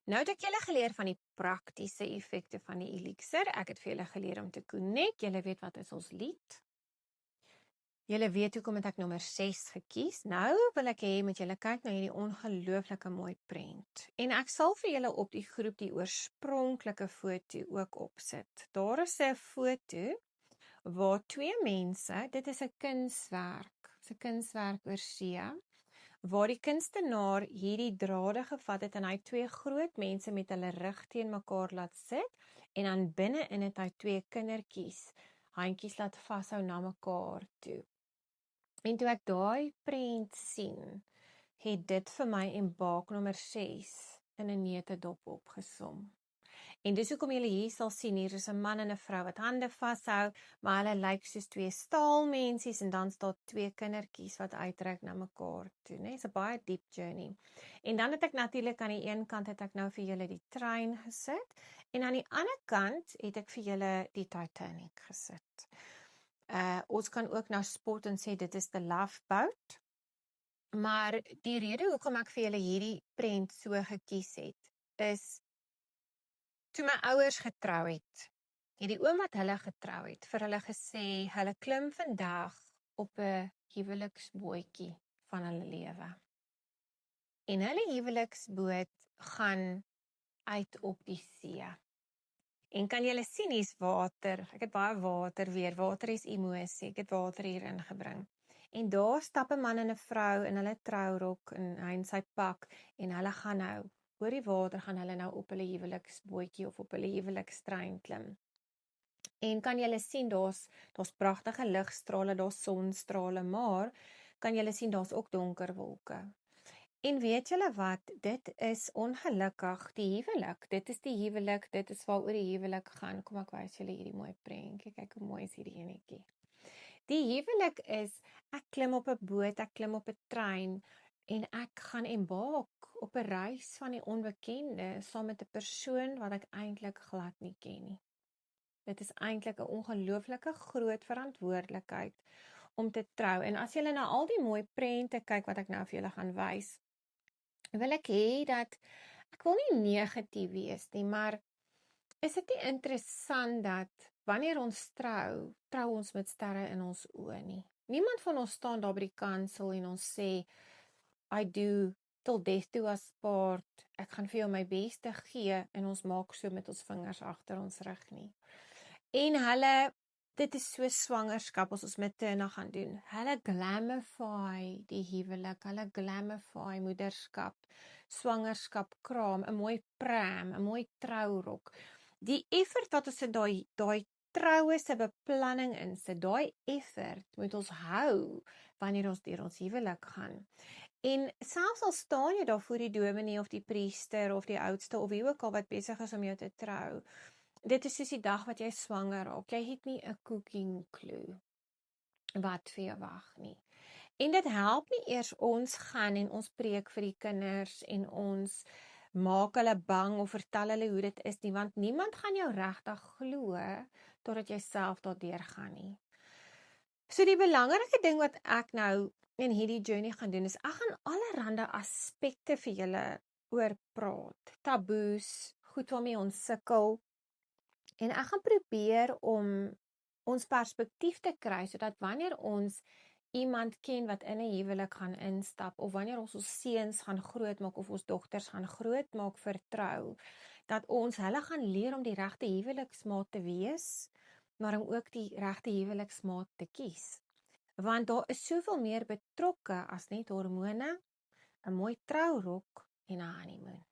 Nou het ek julle geleer van die praktiese effekte van die elixir. Ek het vir julle geleer om te connect. Julle weet wat is ons lied. Julle weet hoekom het ek nommer 6 gekies. Nou wil ek hê met julle kyk na hierdie ongelooflike mooi prent. En ek sal vir julle op die groep die oorspronklike foto ook opsit. Daar is 'n foto waar twee mense, dit is 'n kunswerk, 'n kunswerk oor see, waar die kunstenaar hierdie drade gevat het en hy twee groot mense met hulle rug teen mekaar laat sit en dan binne-in het hy twee kindertjies, handjies laat vashou na mekaar toe. En toe ek daai prent sien, het dit vir my en baak nommer 6 in 'n neutedop opgesom. En dis hoekom julle hier sal sien, hier is 'n man en 'n vrou wat hande vashou, maar hulle lyk soos twee staalmensies en dan staan twee kindertjies wat uitreik na mekaar toe, né? Dis 'n baie diep journey. En dan het ek natuurlik aan die een kant het ek nou vir julle die trein gesit en aan die ander kant het ek vir julle die Titanic gesit. Ons kan ook nou spot en sê dit is the Love Boat. Maar die rede hoekom ek vir julle hierdie prent so gekies het, is toe my ouers getrou het die oom wat hulle getrou het, vir hulle gesê, hulle klim vandag op 'n huweliksbootjie van hulle lewe. En hulle huweliksboot gaan uit op die see. En kan julle sien, hier's water, ek het baie water weer, water is emosie, ek het water hier ingebring. En daar stap 'n man en 'n vrou in hulle trourok en hy in sy pak en hulle gaan nou, oor die water gaan hulle nou op hulle huweliksbootjie of op hulle huwelikstrein klim. En kan julle sien, daar's pragtige ligstrale, daar's sonstrale, maar kan julle sien, daar's ook donker wolke. En weet julle wat, dit is ongelukkig die huwelik, dit is die huwelik, dit is waaroor die huwelik gaan. Kom ek wys julle hierdie mooi prentjie, kyk hoe mooi is hierdie enetjie. Die huwelik is, ek klim op 'n boot, ek klim op 'n trein, en ek gaan embark op 'n reis van die onbekende, saam met 'n persoon wat ek eintlik glad nie ken nie. Dit is eintlik 'n ongelooflike groot verantwoordelikheid om te trou. En as julle na al die mooi prente kyk wat ek nou vir julle gaan wys, wil ek hê dat, ek wil nie negatief wees nie, maar is dit nie interessant dat wanneer ons trou ons met sterre in ons oë nie. Niemand van ons staan daar by die kansel en ons sê, I do till death do us part, ek gaan vir jou my beste gee, en ons maak so met ons vingers agter ons rug nie. En hulle, dit is so swangerskap, as ons met Tina gaan doen, hulle glamify die huwelik, hulle glamify moederskap, swangerskap, kraam, 'n mooi pram, 'n mooi trourok. Die effort wat ons in daai troue se beplanning insit, daai effort moet ons hou wanneer ons deur ons huwelik gaan. En selfs al staan jy daar voor die dominee of die priester of die oudste of wie ook al wat besig is om jou te trou, dit is soos die dag wat jy swanger raak. Jy het nie 'n cooking clue wat vir jou wag nie. En dit help nie eers ons gaan en ons preek vir die kinders en ons maak hulle bang of vertel hulle hoe dit is nie, want niemand gaan jou regtig glo totdat jy self daardeur gaan nie. So die belangrike ding wat ek nou in hierdie journey gaan doen is, ek gaan allerhande aspekte vir julle oor praat. Taboes, goed waarmee ons sukkel. En ek gaan probeer om ons perspektief te kry, sodat wanneer ons iemand ken wat in 'n huwelik gaan instap, of wanneer ons seuns gaan grootmaak, of ons dogters gaan grootmaak vir trou, dat ons hulle gaan leer om die regte huweliksmaat te wees, maar om ook die regte huweliksmaat te kies. Want daar is soveel meer betrokke as net hormone, 'n mooi trourok en 'n honeymoon.